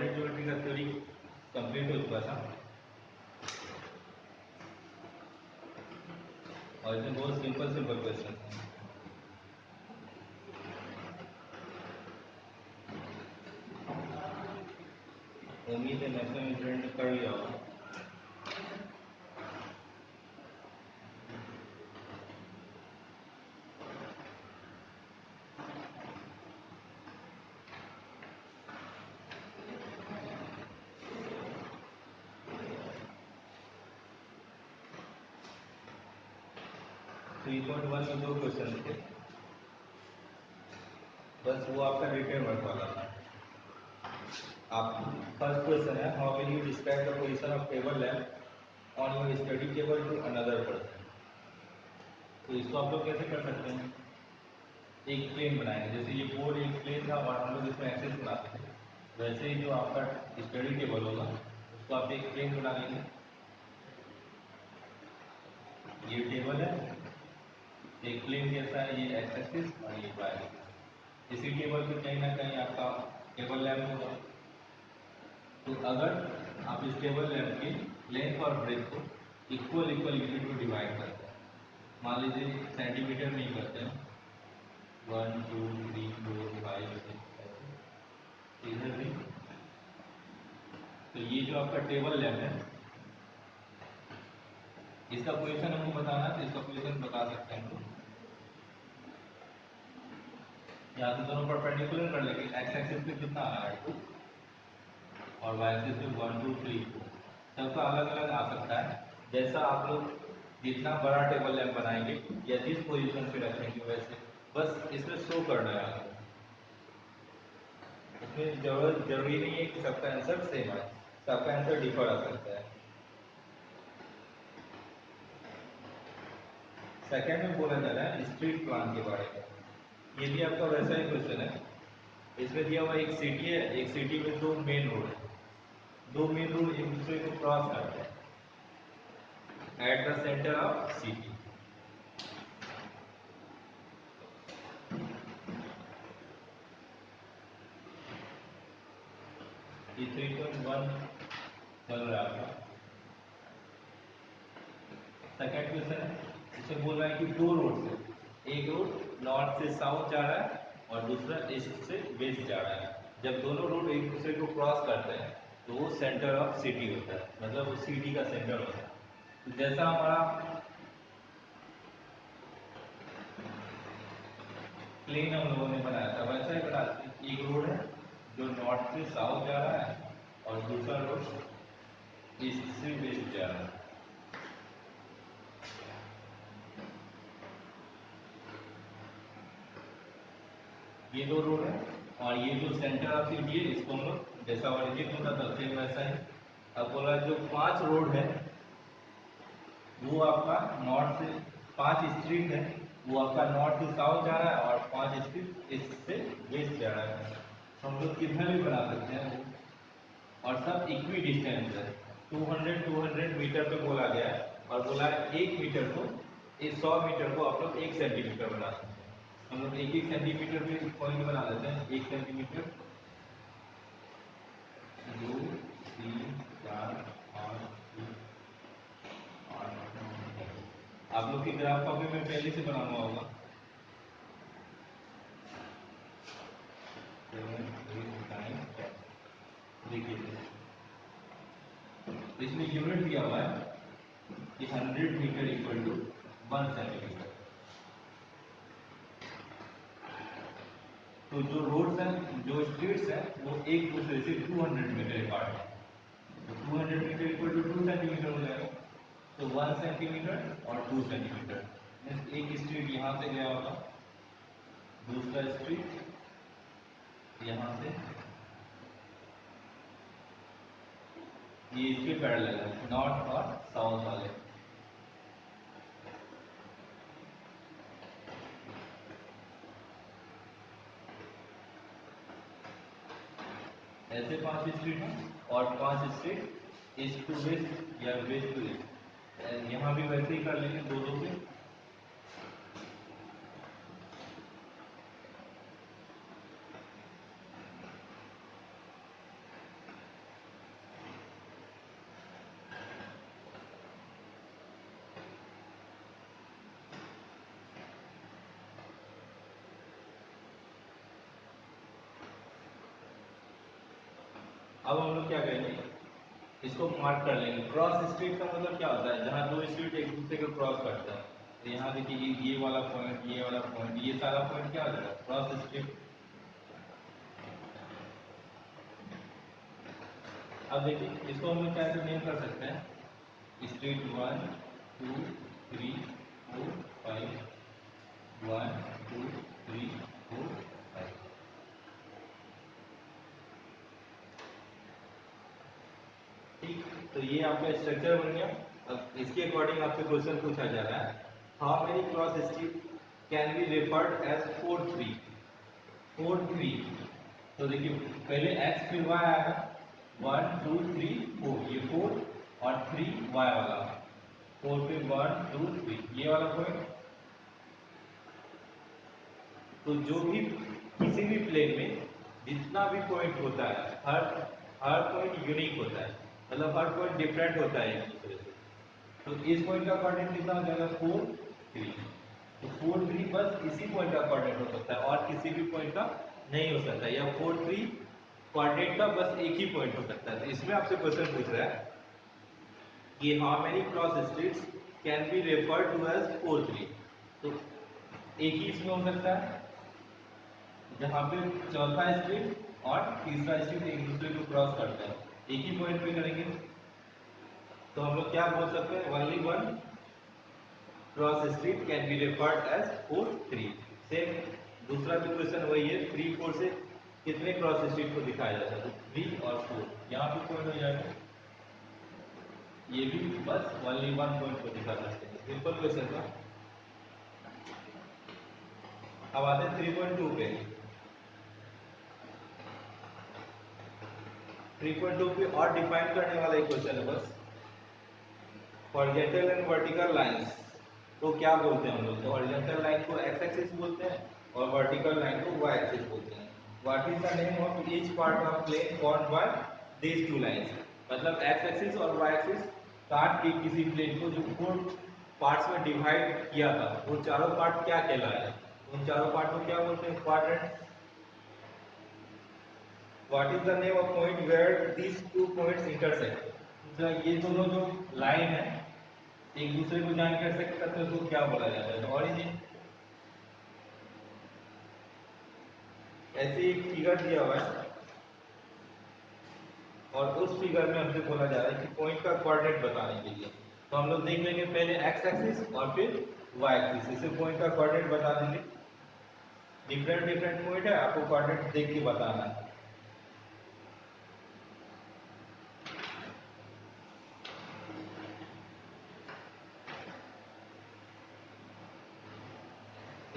Coordinate geometry का theory complete हो चुका था और इसमें बहुत सिंपल सिंपल क्वेश्चन है। उम्मीद है मैक्सिमम स्टूडेंट ने कर लिया होगा। थ्री पॉइंट वन में 2 क्वेश्चन थे, बस वो आपका रिटर्न वर्क वाला था। आप फर्स्ट क्वेश्चन है, how will you describe the position of table lamp on your study table to another person. तो इसको आप लोग कैसे कर सकते हैं, एक प्लेन बनाएंगे, जैसे ये बोर्ड एक प्लेन था और हम लोग इसमें एक्सेस बनाते थे, वैसे ही जो आपका स्टडी टेबल होगा उसको आप एक प्लेन बना लेंगे। ये टेबल है, एक प्लेन कैसा है, ये एक्स एक्सिस और ये वाई एक्सिस। इसी टेबल पे कहीं ना कहीं आपका टेबल लैंप होगा। तो अगर आप इस टेबल लैंप की लेंथ और ब्रेथ को इक्वल यूनिट में डिवाइड करते हैं, मान लीजिए सेंटीमीटर में ही करते हैं, 1 2 3 4 5 6 इधर भी। तो ये जो आपका टेबल लैंप है इसका पोजीशन हमको बताना है, तो इसका पोजीशन बता सकते हैं हम लोग। यहाँ से दोनों परपेंडिकुलर कर लेंगे, एक्स एक्सिस पे कितना आ रहा है 2 और वाई एक्सिस पे 1 2 3 4, सबका अलग अलग आ सकता है। जैसा आप लोग जितना बड़ा टेबल लैंप बनाएंगे या जिस पोजीशन पे रखेंगे वैसे, बस इसमें शो करना है आपको। इसमें जरूरी नहीं है कि सबका आंसर सेम आए, सबका आंसर डिफर आ सकता है। सेकंड में बोला जा रहा है स्ट्रीट प्लान के बारे में। ये भी आपका वैसा ही क्वेश्चन है। इसमें दिया हुआ एक सिटी है, एक सिटी में 2 मेन रोड है, 2 मेन रोड एक दूसरे को क्रॉस करते हैं at the centre of city. ये 3.1 चल रहा है आपका। सेकेंड क्वेश्चन है, इसमें बोल रहा है कि 2 रोड से, एक रोड नॉर्थ से साउथ जा रहा है और दूसरा ईस्ट से वेस्ट जा रहा है। जब दोनों रोड एक दूसरे को क्रॉस करते हैं तो वो सेंटर ऑफ सिटी होता है, मतलब वो सिटी का सेंटर होता है। तो जैसा हमारा प्लेन हम लोगों ने बनाया था वैसा ही बना देते हैं। एक रोड है जो नॉर्थ से साउथ जा रहा है और दूसरा रोड ईस्ट से वेस्ट जा रहा है। ये 2 रोड है और ये जो सेंटर ऑफ सिटी है इसको हम लोग जैसा ओरिजिन होता था सेम वैसा है। अब बोला जो 5 रोड है वो आपका नॉर्थ से, 5 स्ट्रीट है वो आपका नॉर्थ से साउथ जा रहा है और 5 स्ट्रीट ईस्ट से वेस्ट जा रहा है। तो हम लोग कितना भी बना सकते हैं वो, और सब इक्वी डिस्टेंस है। 200 मीटर पे बोला गया है और बोला है 1 मीटर को, इस 100 मीटर को आप लोग 1 सेंटीमीटर बना सकते हैं। हम लोग 1 सेंटीमीटर पे पॉइंट बना लेते हैं, 1 सेंटीमीटर 2 3 4 5 6 8 9 10। आप लोग की ग्राफ कॉपी में पहले से बना हुआ होगा। 7 8 9 10। देखिए इसमें यूनिट दिया हुआ है कि 100 मीटर इक्वल टू 1 सेंटीमीटर। तो जो रोड्स हैं, जो स्ट्रीट्स हैं वो एक दूसरे से 200 मीटर अपार्ट है। तो 200 मीटर इक्वल टू 2 सेंटीमीटर हो जाएगा। तो 1 सेंटीमीटर और 2 सेंटीमीटर, मीन्स एक स्ट्रीट यहाँ से गया होगा, दूसरा स्ट्रीट यहाँ से, ये इसके पैरेलल है, नॉर्थ और साउथ वाले। ऐसे 5 स्ट्रीट हैं और 5 स्ट्रीट ईस्ट टू वेस्ट या वेस्ट टू ईस्ट। यहाँ भी वैसे ही कर लेंगे 2 पे। अब हम लोग क्या करेंगे, इसको मार्क कर लेंगे। क्रॉस स्ट्रीट का मतलब क्या होता है, जहाँ दो स्ट्रीट एक दूसरे को क्रॉस करता है। तो यहाँ देखिए ये वाला पॉइंट, ये वाला पॉइंट, ये सारा पॉइंट क्या हो जाएगा, क्रॉस स्ट्रीट। अब देखिए इसको हम लोग कैसे नेम कर सकते हैं, स्ट्रीट 1 2 3 4 5, 1 2 3 4 5। ठीक, तो ये आपका स्ट्रक्चर बन गया। अब इसके अकॉर्डिंग आपसे क्वेश्चन पूछा जा रहा है, how many cross street can be referred as 4 3। 4 3, तो देखिए पहले x फिर y आएगा, 1 2 3 4, ये 4 और 3 y वाला, 4 फिर 1 2 3 ये वाला पॉइंट। तो जो भी किसी भी प्लेन में जितना भी पॉइंट होता है, हर हर पॉइंट यूनिक होता है, मतलब हर पॉइंट डिफरेंट होता है एक दूसरे से। तो इस पॉइंट का कोऑर्डिनेट कितना हो जाएगा, 4 3। तो 4 3 बस इसी पॉइंट का कोऑर्डिनेट हो सकता है और किसी भी पॉइंट का नहीं हो सकता, या 4 3 कोऑर्डिनेट का बस एक ही पॉइंट हो सकता है। तो इसमें आपसे क्वेश्चन पूछ रहा है कि how many cross streets can be referred to as 4 3। तो एक ही इसमें हो सकता है जहाँ पे चौथा स्ट्रीट और तीसरा स्ट्रीट एक दूसरे को क्रॉस करते हैं, एक ही पॉइंट पे करेंगे। तो हम लोग क्या बोल सकते हैं, only one cross street can be referred as 4 3। Same दूसरा भी क्वेश्चन वही है, 3 4 से कितने क्रॉस स्ट्रीट को दिखाया जाता है, तो 3 और 4 यहाँ पे पॉइंट हो जाएगा, ये भी बस ओनली वन पॉइंट को दिखा सकते हैं। सिंपल क्वेश्चन था। अब आते हैं 3.2 पे। 3.2 पे और डिफाइन करने वाला एक क्वेश्चन है बस, हॉरिजॉन्टल एंड वर्टिकल लाइंस को क्या बोलते हैं हम लोग। तो हॉरिजॉन्टल लाइन को एक्स एक्सिस बोलते हैं और वर्टिकल लाइन को वाई एक्सिस बोलते हैं। What is the name of each part of plane formed by these two lines. मतलब एक्स एक्सिस और वाई एक्सिस काट के किसी प्लेन को जो 4 पार्ट्स में डिवाइड किया था, वो चारों पार्ट क्या कहलाए, उन चारों पार्ट को क्या बोलते हैं, quadrant. What is the name of point where these two points intersect. तो ये दोनों जो लाइन है एक दूसरे को जहाँ इंटरसेक्ट करते हैं उसको क्या बोला जाता है, ऑरिजिन। ऐसे एक फिगर दिया हुआ है और उस फिगर में हमसे बोला जा रहा है कि पॉइंट का कोऑर्डिनेट बताने के लिए। तो हम लोग देख लेंगे पहले एक्स एक्सिस और फिर वाई एक्सिस, इसे पॉइंट का कोऑर्डिनेट बता देंगे। डिफरेंट डिफरेंट पॉइंट है, आपको कोऑर्डिनेट देख के बताना है।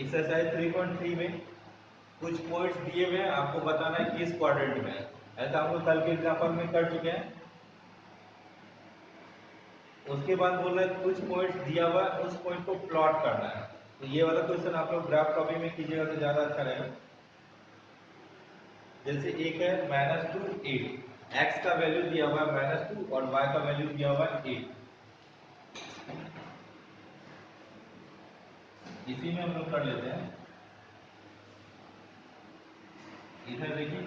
एक्सरसाइज 3.3 में कुछ पॉइंट्स दिए हुए हैं, आपको बताना है किस क्वाड्रेंट में है। ऐसा हम लोग कल के एग्जाम्पल में कर चुके हैं। उसके बाद बोल रहा है कुछ पॉइंट्स दिया हुआ है, उस पॉइंट को प्लॉट करना है। तो ये वाला क्वेश्चन आप लोग ग्राफ कॉपी में कीजिएगा तो ज्यादा अच्छा रहेगा। जैसे एक है -2 8, एक्स का वैल्यू दिया हुआ है -2 और वाई का वैल्यू दिया हुआ है 8। इसी में हम लोग कर लेते हैं। इधर देखिए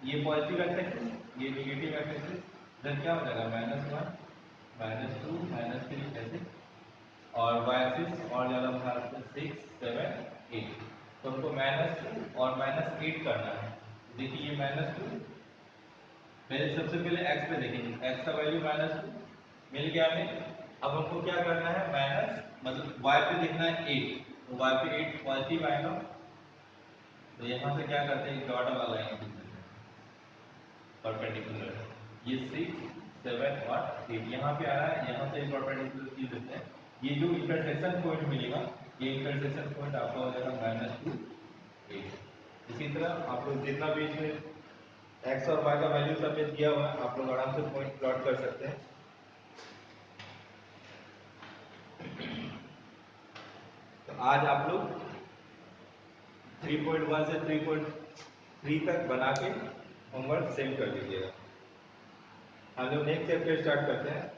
ये पॉजिटिव एक्स एक्सिस, ये नेगेटिव एक्स एक्सिस, इधर क्या हो जाएगा -1 -2 -3 ऐसे, और वाई एक्सिस और ज्यादा बना 6 7 8। तो हमको -2 और -8 करना है। देखिए ये -2, पहले सबसे पहले x पे देखेंगे, x का वैल्यू -2 मिल गया हमें। अब हमको क्या करना है, माइनस मतलब y पे देखना है 8, तो y पे 8 पॉजिटिव आएगा। तो यहाँ से क्या करते हैं, डॉट वाला लाइन खींचते हैं परपेंडिकुलर, ये 6 7 और 8 यहाँ पे आ रहा है, यहाँ से परपेंडिकुलर खींच देते हैं। ये जो इंटरसेक्शन पॉइंट मिलेगा, ये इंटरसेक्शन पॉइंट आपका हो जाएगा -2 8। इसी तरह आप लोग जितना भी इसमें एक्स और वाई का वैल्यू सब में दिया हुआ है, आप लोग आराम से पॉइंट प्लॉट कर सकते हैं। तो आज आप लोग 3.1 से 3.3 तक बना के होमवर्क सेंड कर दीजिएगा। हम लोग नेक्स्ट चैप्टर स्टार्ट करते हैं।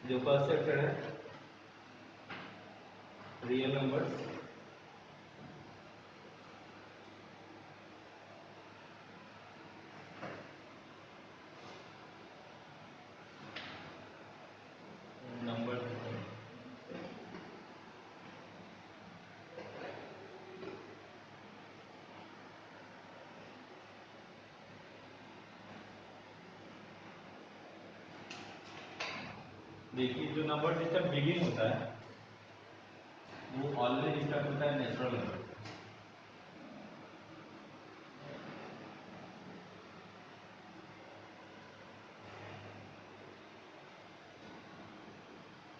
जो फर्स्ट चैप्टर है रियल नंबर्स, नंबर देखिए जो नंबर सिस्टम बिगिन होता है वो ऑलवेज स्टार्ट होता है नेचुरल नंबर।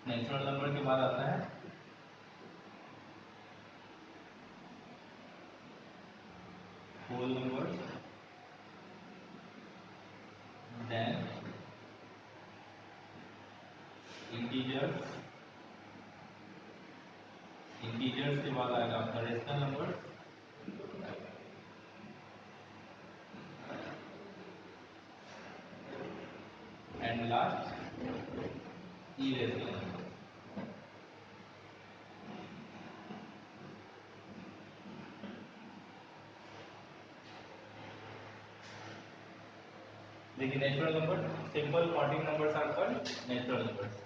नेचुरल नंबर के बाद आता है whole number, then integers, integers के बाद आएगा आपका rational number, and last irrational number. देखिए natural number, simple counting numbers are called natural numbers.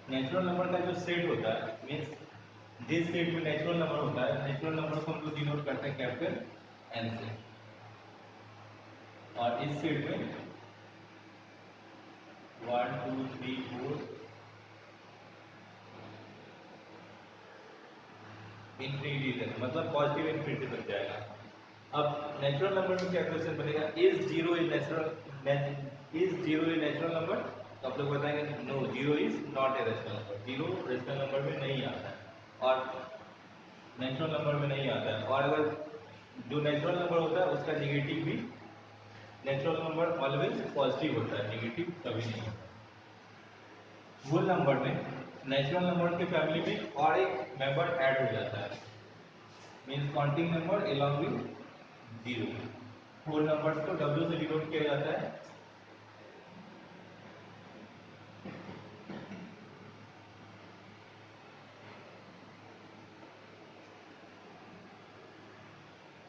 Natural number का जो सेट होता है मीन्स जिस सेट में नेचुरल नंबर होता है, नेचुरल नंबर को हम लोग डिनोट करते हैं कैपिटल एन से, और इस सेट में 1 2 3 4 इंफिनिटी तक, मतलब पॉजिटिव इंफिनिटी तक जाएगा। अब नेचुरल नंबर में क्या क्वेश्चन बनेगा, is zero is natural, is zero is natural number, तो आप लोग बताएंगे no zero is not a rational number, zero rational number में नहीं आता है और नेचुरल नंबर में नहीं आता है। और अगर जो नेचुरल नंबर होता है उसका निगेटिव भी, नेचुरल नंबर ऑलवेज पॉजिटिव होता है, निगेटिव कभी नहीं होता। होल नंबर में नेचुरल नंबर की फैमिली में और एक मेंबर ऐड हो जाता है, means counting number along with zero. Whole numbers को W से डिनोट किया जाता है,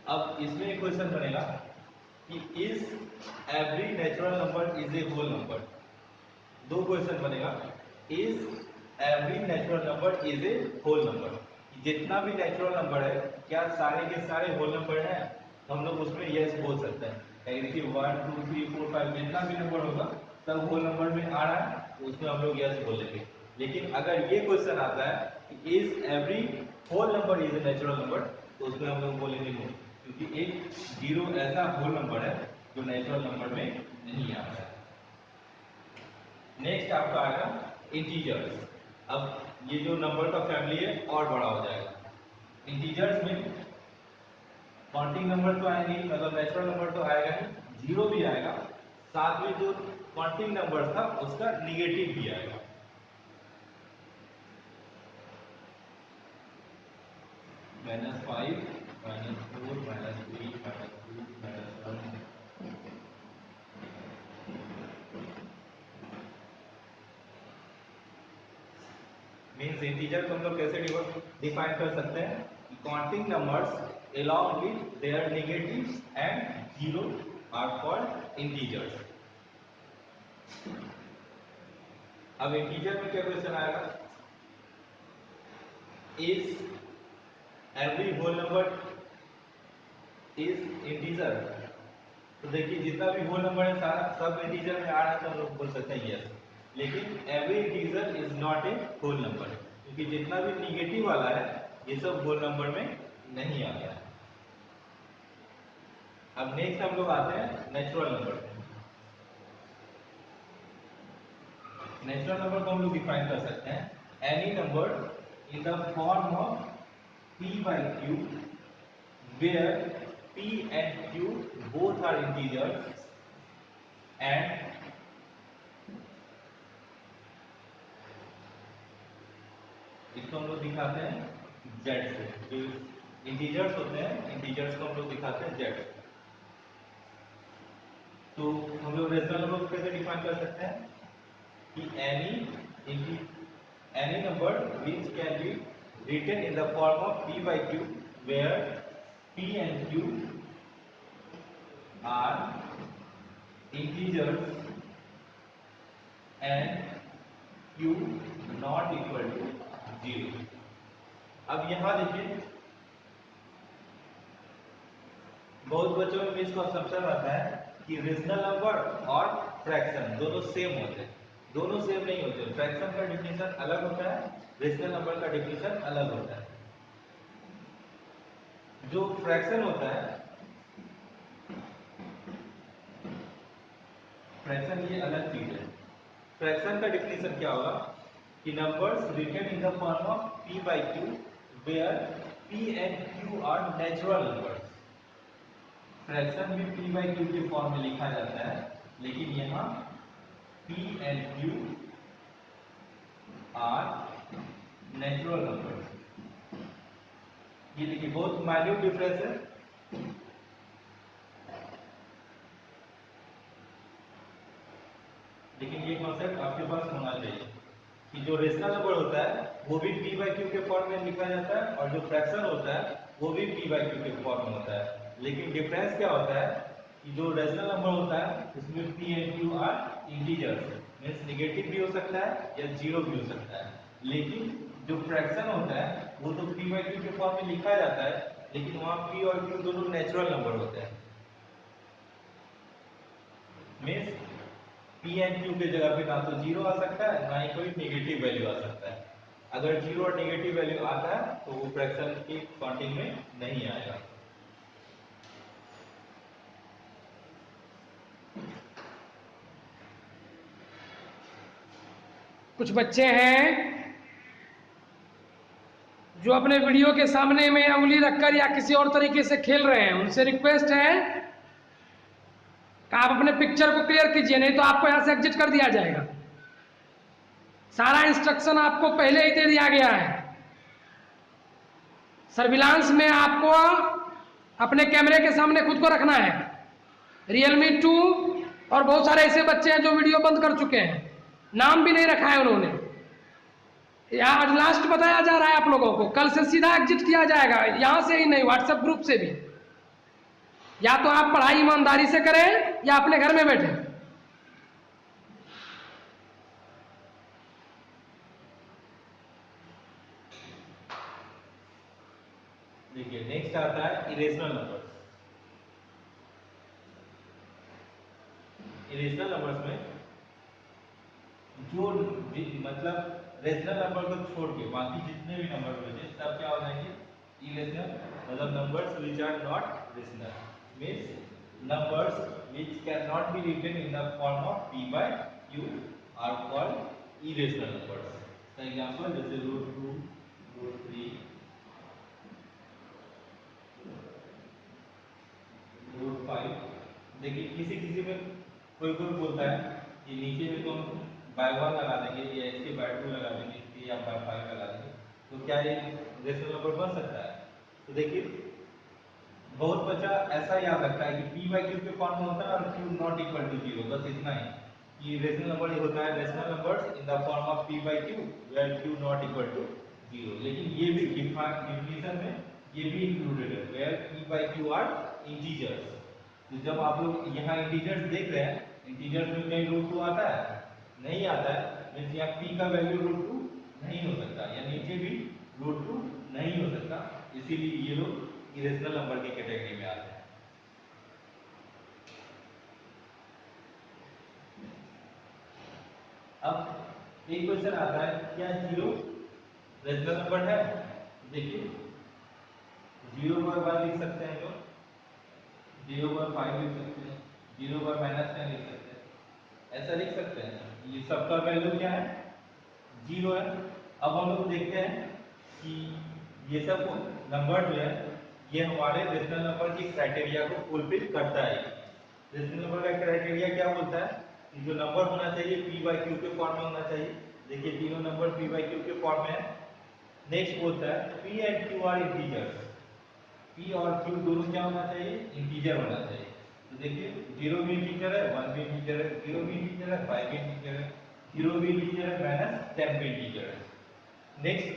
अब इसमें एक क्वेश्चन बनेगा कि is every natural number is a whole number. दो क्वेश्चन बनेगा, is every natural number is a whole number, जितना भी नेचुरल नंबर है क्या सारे के सारे होल नंबर हैं, हम लोग उसमें यस बोल सकते हैं। देखिए 1 2 3 4 5 जितना भी नंबर होगा सब होल नंबर में आ रहा है तो उसमें हम लोग यस बोलेंगे। लेकिन अगर ये क्वेश्चन आता है कि is every whole number is a natural number, तो उसमें हम लोग बोलेंगे नो, क्योंकि एक जीरो ऐसा होल नंबर है जो नेचुरल नंबर में नहीं आता है। नेक्स्ट आपका आएगा इंटीजर्स। अब ये जो नंबर का फैमिली है और बड़ा हो जाएगा। इंटीजर्स में काउंटिंग नंबर तो आएंगे, मतलब नेचुरल नंबर तो आएगा ही, जीरो भी आएगा, साथ में जो काउंटिंग नंबर था उसका निगेटिव भी आएगा। -5 -4 -3 -2 -1 मीन्स इंटीजर को हम लोग कैसे डिफाइन कर सकते हैं, counting numbers along with their negatives and zero are called integers। अब इंटीजर में क्या क्वेश्चन आएगा, is every whole number is integer. तो देखिए जितना भी होल नंबर है सारा सब इंटीजर में आ रहा है तो हम लोग बोल सकते हैं यस, लेकिन every integer is not a whole number, क्योंकि जितना भी निगेटिव वाला है ये सब होल नंबर में नहीं आता है। अब नेक्स्ट हम लोग आते हैं नेचुरल नंबर। नेचुरल नंबर को हम लोग डिफाइन कर सकते हैं any number in the form of p/q where p and q both are integers and इसको हम लोग दिखाते हैं z से। जो इंटीजर्स होते हैं इंटीजर्स को हम लोग दिखाते हैं z। तो हम लोग रेशनल नंबर को कैसे डिफाइन कर सकते हैं, कि any number which can be written in the form of p by q, where p and q are integers and q not equal to 0। अब यहां देखिए, बहुत बच्चों में मिसकंसेप्शन आता है कि रेशनल नंबर और फ्रैक्शन दोनों सेम होते हैं। दोनों सेम नहीं होते, फ्रैक्शन का डेफिनेशन अलग होता है, रेशनल नंबर का डेफिनेशन अलग होता है। जो फ्रैक्शन होता है, फ्रैक्शन ये अलग चीज है। फ्रैक्शन का डेफिनेशन क्या होगा कि numbers written in the form of p by q, where p and q are natural numbers. Fraction भी p by q के फॉर्म में लिखा जाता है, लेकिन यहाँ p and q are natural numbers. ये देखिए बहुत माइन्यूट डिफरेंस है। लेकिन ये कॉन्सेप्ट आपके पास होना चाहिए कि जो रेशनल नंबर होता है वो भी p by q के फॉर्म में लिखा जाता है, और जो फ्रैक्शन होता है वो भी p by q के फॉर्म में होता है। लेकिन डिफरेंस क्या होता है कि जो रेशनल नंबर होता है उसमें p and q are integers, means negative भी हो सकता है या जीरो भी हो सकता है। लेकिन जो फ्रैक्शन होता है वो तो p by q के फॉर्म में लिखा जाता है, लेकिन वहां p और q दोनों नेचुरल नंबर होते हैं। मींस p एंड q के जगह पे ना तो जीरो आ सकता है, ना ही कोई नेगेटिव वैल्यू आ सकता है। अगर जीरो और नेगेटिव वैल्यू आता है तो वो फ्रैक्शन की काउंटिंग में नहीं आएगा। कुछ बच्चे हैं जो अपने वीडियो के सामने में उंगली रखकर या किसी और तरीके से खेल रहे हैं, उनसे रिक्वेस्ट है कि आप अपने पिक्चर को क्लियर कीजिए, नहीं तो आपको यहां से एग्जिट कर दिया जाएगा। सारा इंस्ट्रक्शन आपको पहले ही दे दिया गया है। सर्विलांस में आपको अपने कैमरे के सामने खुद को रखना है। Realme 2 और बहुत सारे ऐसे बच्चे हैं जो वीडियो बंद कर चुके हैं, नाम भी नहीं रखा है उन्होंने। आज लास्ट बताया जा रहा है आप लोगों को, कल से सीधा एग्जिट किया जाएगा, यहां से ही नहीं, व्हाट्सएप ग्रुप से भी। या तो आप पढ़ाई ईमानदारी से करें या अपने घर में बैठे। देखिए नेक्स्ट आता है इरेशनल नंबर्स। इरेशनल नंबर्स में जो मतलब रेशनल नंबर को छोड़ के बाकी जितने भी नंबर बचे सब क्या हो जाएंगे इरेशनल, मतलब numbers which are not rational, means numbers which can not be written in the form of p by q are called irrational numbers. For example जैसे √2, √3, √5। देखिए किसी किसी में कोई कोई बोलता है कि नीचे में तो हम बाय 1 लगा देंगे या इसके बाय 2 लगा देंगे, इसके या बाय 5 लगा देंगे, तो क्या ये रेशनल नंबर बन सकता है? तो देखिए बहुत बच्चा ऐसा याद रखता है कि p by q के फॉर्म में होता है और q नॉट इक्वल टू 0, बस इतना ही कि रेशनल नंबर ये होता है rational numbers in the form of p by q where q not equal to 0। लेकिन ये भी डिफिनेशन में ये भी इंक्लूडेड है where p by q are integers. तो जब आप लोग यहाँ इंटीजर्स देख रहे हैं, इंटीजर्स में कहीं √2 आता है? नहीं आता है, मींस यहाँ p का वैल्यू √2 नहीं हो सकता, या नीचे भी √2 नहीं हो सकता, इसीलिए ये लोग इरेशनल नंबर की कैटेगरी में आते हैं। अब एक क्वेश्चन आता है क्या 0 रेशनल नंबर है? देखिए 0/1 लिख सकते हैं लोग, 0/5 लिख सकते हैं, 0/-10 लिख सकते हैं, ऐसा लिख सकते हैं। ये सबका वैल्यू क्या है? 0 है। अब हम लोग देखते हैं कि ये सब नंबर जो है ये हमारे रेशनल नंबर की क्राइटेरिया को फुलफिल करता है। रेशनल नंबर का क्राइटेरिया क्या बोलता है कि जो नंबर होना चाहिए p by q के फॉर्म में होना चाहिए। देखिए तीनों नंबर p by q के फॉर्म में है। नेक्स्ट बोलता है p and q are integers, p और q दोनों क्या होना चाहिए? इंटीजर होना चाहिए। तो देखिए 0 भी इंटीजर है, 1 भी इंटीजर है, 0 भी इंटीजर है, 5 भी इंटीजर है, 0 भी इंटीजर है माइनस 10 भी इंटीजर है। नेक्स्ट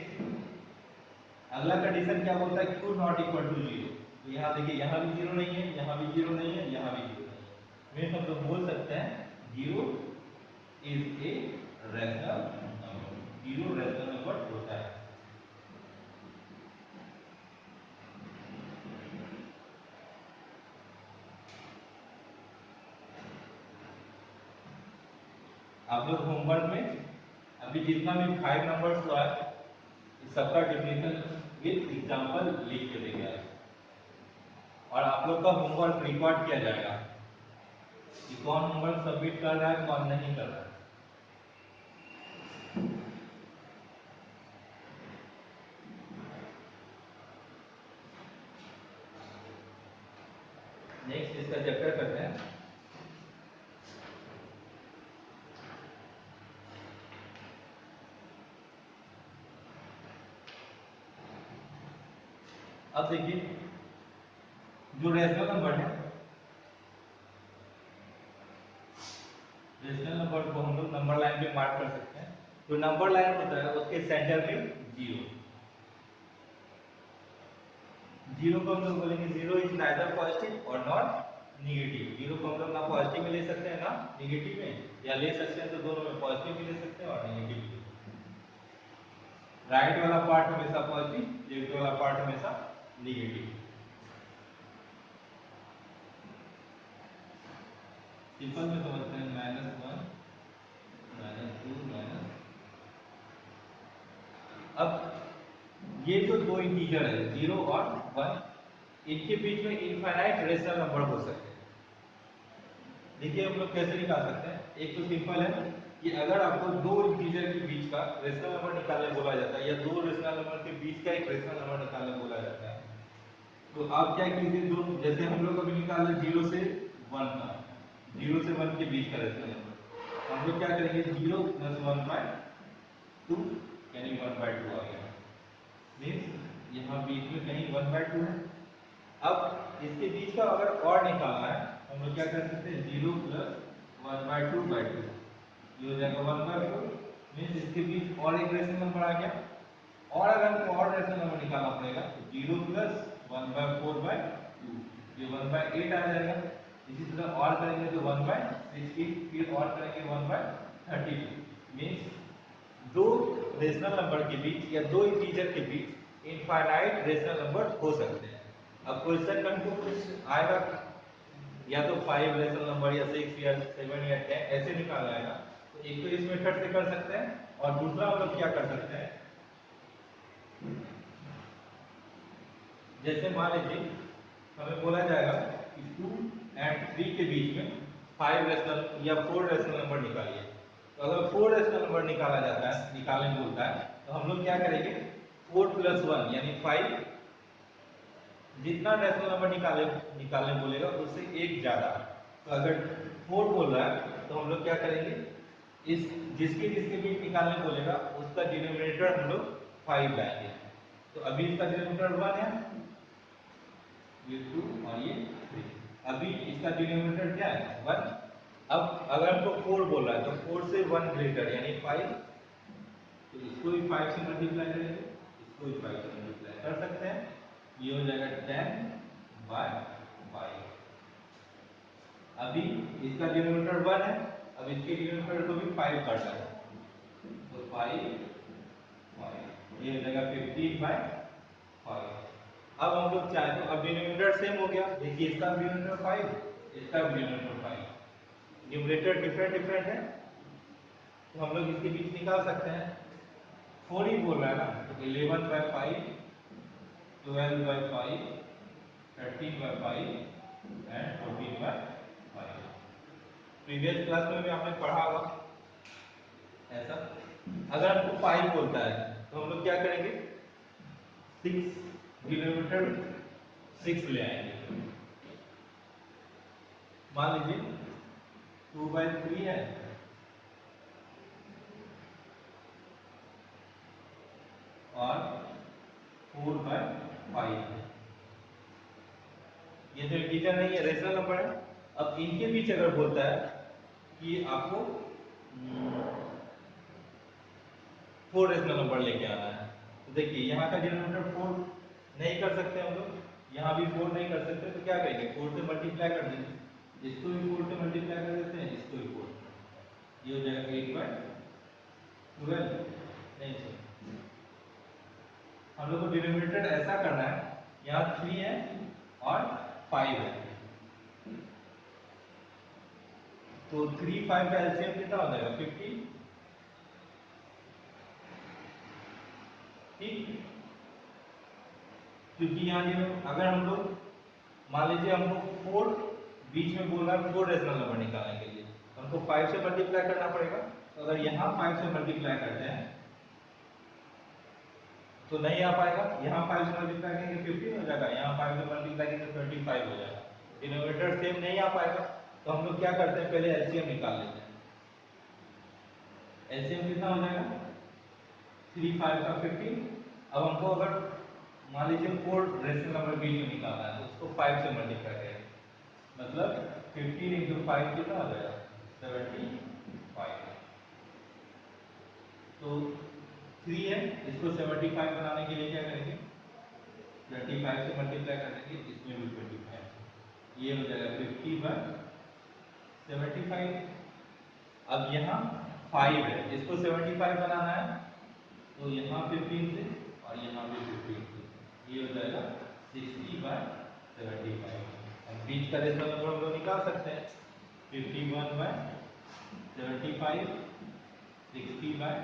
अगला कंडीशन क्या बोलता है, q नॉट इक्वल टू 0। तो यहाँ देखिए, यहाँ भी 0 नहीं है, यहाँ भी 0 नहीं है, यहाँ भी 0 नहीं है। मीन्स हम लोग बोल सकते हैं 0 is a rational number, 0 rational number होता है। आप लोग होमवर्क में अभी जितना भी 5 नंबर्स हुआ है सबका डेफिनेशन विद एग्जांपल लिख के देंगे और आप लोग का होमवर्क रिकॉर्ड किया जाएगा कि कौन होमवर्क सबमिट कर रहा है, कौन नहीं कर रहा है। नेक्स्ट इसका चैप्टर करते हैं। अब देखिए जो रेशनल नंबर है, रेशनल नंबर को हम लोग नंबर लाइन पे मार्क कर सकते हैं। जो नंबर लाइन होता है उसके सेंटर में 0 को हम लोग बोलेंगे 0 इज नाइदर पॉजिटिव और नॉट निगेटिव। 0 को हम लोग ना पॉजिटिव में ले सकते हैं ना निगेटिव में, या ले सकते हैं तो दोनों में पॉजिटिव भी ले सकते हैं और नेगेटिव भी। राइट वाला पार्ट हमेशा पॉजिटिव, लेफ्ट वाला पार्ट हमेशा निगेटिव। सिंपल में समझते हैं -1 -2 अब ये जो दो इंटीजर है 0 और 1, इनके बीच में इनफाइनाइट रेशनल नंबर हो सकते हैं। देखिए हम लोग कैसे निकाल सकते हैं। एक तो सिंपल है कि अगर आपको दो इंटीजर के बीच का रेशनल नंबर निकालने बोला जाता है या दो रेशनल नंबर के बीच का एक रेशनल नंबर निकालने बोला जाता है, तो आप क्या कीजिए, दो जैसे हम लोग अभी निकाले 0 से 1 का, 0 से 1 के बीच का रेशनल नंबर, हम लोग क्या करेंगे 0 + 1/2 यानी 1/2 आ गया। मीन्स यहाँ बीच में कहीं 1/2 है। अब इसके बीच का अगर और निकालना है हम लोग क्या कर सकते हैं 0 + 1/2/2 ये हो जाएगा 1/4। मीन्स इसके बीच और एक रेशनल नंबर आ गया। और अगर हमको और रेशनल नंबर निकालना पड़ेगा तो 0 + 1/4/2 ये 1/8 आ जाएगा। इसी तरह और करेंगे तो 1/16, फिर और करेंगे 1/32। मीन्स दो रेशनल नंबर के बीच या दो इंटीजर के बीच इनफाइनाइट रेशनल नंबर हो सकते हैं। अब क्वेश्चन में हमको कुछ आएगा या तो 5 रेशनल नंबर या 6 या 7 या 10 ऐसे निकालना आएगा, तो एक तो इस मेथड से कर सकते हैं और दूसरा हम लोग क्या कर सकते हैं, जैसे मान लीजिए हमें बोला जाएगा कि 2 और 3 के बीच में 5 रेशनल या 4 रेशनल नंबर निकालिए। तो अगर 4 रेशनल नंबर निकाला जाता है, निकालने बोलता है, तो हम लोग क्या करेंगे 4 + 1 यानी 5, जितना रेशनल नंबर निकालने बोलेगा उससे एक ज्यादा। तो अगर 4 बोल रहा है तो हम लोग क्या करेंगे, इस जिसके जिसके बीच निकालने बोलेगा उसका डिनोमिनेटर हम लोग 5 लाएंगे। तो अभी इसका डिनोमिनेटर 1 है, ये 2 और ये 3। अभी इसका डिनोमिनेटर क्या है 1। अब अगर हमको 4 बोल रहा है तो 4 से 1 ग्रेटर यानी 5, तो इसको भी 5 से मल्टीप्लाई करेंगे, इसको भी 5 से मल्टीप्लाई कर सकते हैं। ये हो जाएगा 10/5। अभी इसका डिनोमिनेटर 1 है, अब इसके डिनोमिनेटर को भी 5 काटना है, तो 5 ये हो जाएगा 15/5। अब हम लोग चाहे तो अब डिनोमिनेटर सेम हो गया, देखिए इसका डिनोमिनेटर 5, इसका डिनोमिनेटर 5, न्यूमरेटर डिफरेंट है, तो हम लोग इसके बीच निकाल सकते हैं। 4 ही बोल रहा है ना, तो 11/5, 12/5, 13/5 एंड 14/5। प्रीवियस क्लास में भी आपने पढ़ा होगा ऐसा। अगर हमको 5 बोलता है तो हम लोग क्या करेंगे 6 डिनोमिनेटर 6 ले आएंगे। मान लीजिए 2/3 है और 4/5 है। ये तो इंटीजर नहीं है, रेशनल नंबर है। अब इनके बीच अगर बोलता है कि आपको 4 रेशनल नंबर लेके आना है। तो देखिए यहाँ का डिनोमिनेटर 4 नहीं कर सकते हम लोग, यहाँ भी 4 नहीं कर सकते, तो क्या करेंगे 4 से मल्टीप्लाई कर देंगे, इसको भी 4 से मल्टीप्लाई कर देते हैं, इसको भी 4, ये हो जाएगा 8/12 नहीं सर, हम लोग को डिनोमिनेटर ऐसा करना है, यहाँ 3 है और 5 है, तो 3 5 का एलसीएम कितना हो जाएगा 50, ठीक। क्योंकि यहाँ अगर हम लोग मान लीजिए हमको 4 बीच में बोल रहा है 4 रेशनल नंबर निकालने के लिए, हमको 5 से मल्टीप्लाई करना पड़ेगा, तो अगर यहाँ 5 से मल्टीप्लाई करते हैं तो नहीं आ पाएगा, यहाँ 5 से मल्टीप्लाई करेंगे 15 हो जाएगा, यहाँ 5 से मल्टीप्लाई करेंगे 25 हो जाएगा, डिनोमिनेटर सेम नहीं आ पाएगा। तो हम लोग क्या करते हैं पहले एलसीएम निकाल लेते हैं, एलसीएम कितना हो जाएगा 3 5 का 15, अब हमको अगर मान लीजिए 4 रेशनल नंबर बीच में निकालना है तो उसको 5 से मल्टीप्लाई करेंगे, मतलब 15 × 5 कितना हो जाएगा 75, तो 3 है, इसको 75 बनाने के लिए क्या करेंगे 25 से मल्टीप्लाई कर देंगे, इसमें भी 25, ये हो जाएगा 50/75। अब यहाँ 5 है, इसको 75 बनाना है, तो यहाँ 15 से और यहाँ भी 15 से, ये हो जाएगा 60/75। हम बीच का रेशनल नंबर हम लोग निकाल सकते हैं, 51/75, 60/75,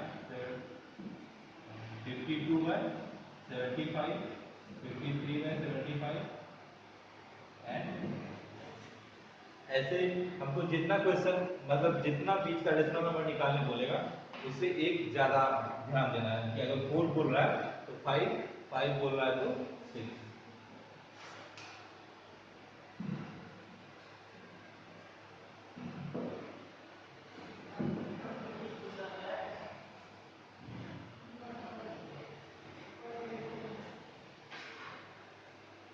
52/75, 53/75, एंड ऐसे हमको जितना क्वेश्चन मतलब जितना बीच का रेशनल नंबर निकालने बोलेगा उससे एक ज्यादा ध्यान देना है कि अगर 4 बोल रहा है तो 5, 5 बोल रहा है तो 6।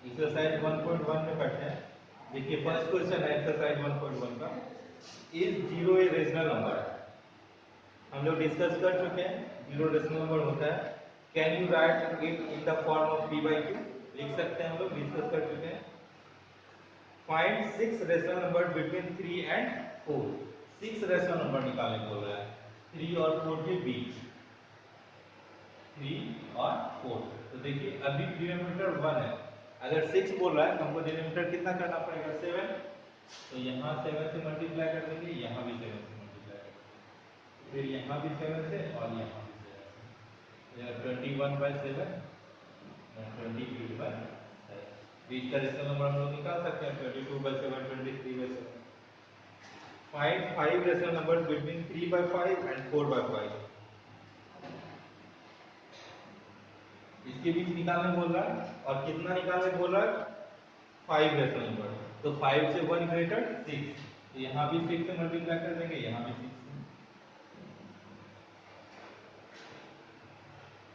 एक्सरसाइज 1.1 में करते हैं। देखिए फर्स्ट क्वेश्चन है एक्सरसाइज 1.1 का, इज 0 ए रेशनल नंबर। हम लोग डिस्कस कर चुके हैं 0 रेशनल नंबर होता है, can you right it in the form of p/q, लिख सकते हैं, हम लोग डिस्कस कर चुके हैं। Find 6 rational number between 3 and 4, 6 rational number निकालने बोल रहा है 3 और 4 के बीच, 3 और 4। तो देखिए अभी डिनोमिनेटर 1 है, अगर 6 बोल रहा है तो हमको डिनोमिनेटर कितना करना पड़ेगा 7, तो यहाँ 7 से मल्टीप्लाई कर देंगे, यहाँ भी 7 से मल्टीप्लाई कर देंगे, फिर यहाँ भी 7 से और यहाँ भी 7 से, 21/7 22/7। बीच का रेशनल नंबर हम लोग निकाल सकते हैं 22/7 23/7। Find 5 rational number between 3/5 and 4/5, इसके बीच निकालने बोल रहा है और कितना निकालने बोल रहा है 5 रेशनल नंबर, तो 5 से 1 ग्रेटर 6, तो यहाँ भी 6 से मल्टीप्लाई कर देंगे, यहाँ भी 6 से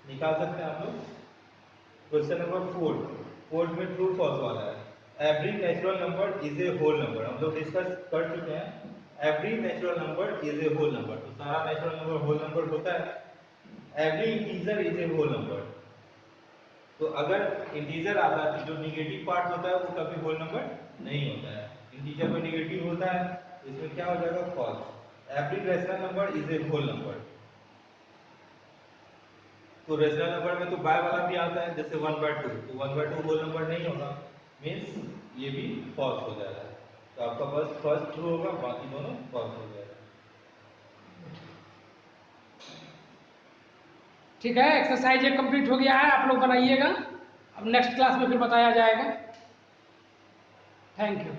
निकाल सकते हैं आप लोग। क्वेश्चन नंबर 4 में ट्रू फॉल्स वाला है, every natural number is a whole number, हम लोग डिस्कस कर चुके हैं every natural number is a whole number, तो सारा नेचुरल नंबर होल नंबर होता है, every integer is a whole number, तो अगर इंटीजर आता है तो जो निगेटिव पार्ट होता है वो कभी होल नंबर नहीं होता है, इंटीजर में निगेटिव होता है, इसमें क्या हो जाएगा false. Every rational number is a whole number, तो रेशनल नंबर में तो बाय वाला भी आता है जैसे 1/2, तो 1/2 होल नंबर नहीं होगा, मींस ये भी फॉल्स हो जाएगा, तो आपका बस फर्स्ट ट्रू होगा, बाकी दोनों फॉल्स हो जाएगा। ठीक है, एक्सरसाइज ये कंप्लीट हो गया है, आप लोग बनाइएगा, अब नेक्स्ट क्लास में फिर बताया जाएगा। Thank you.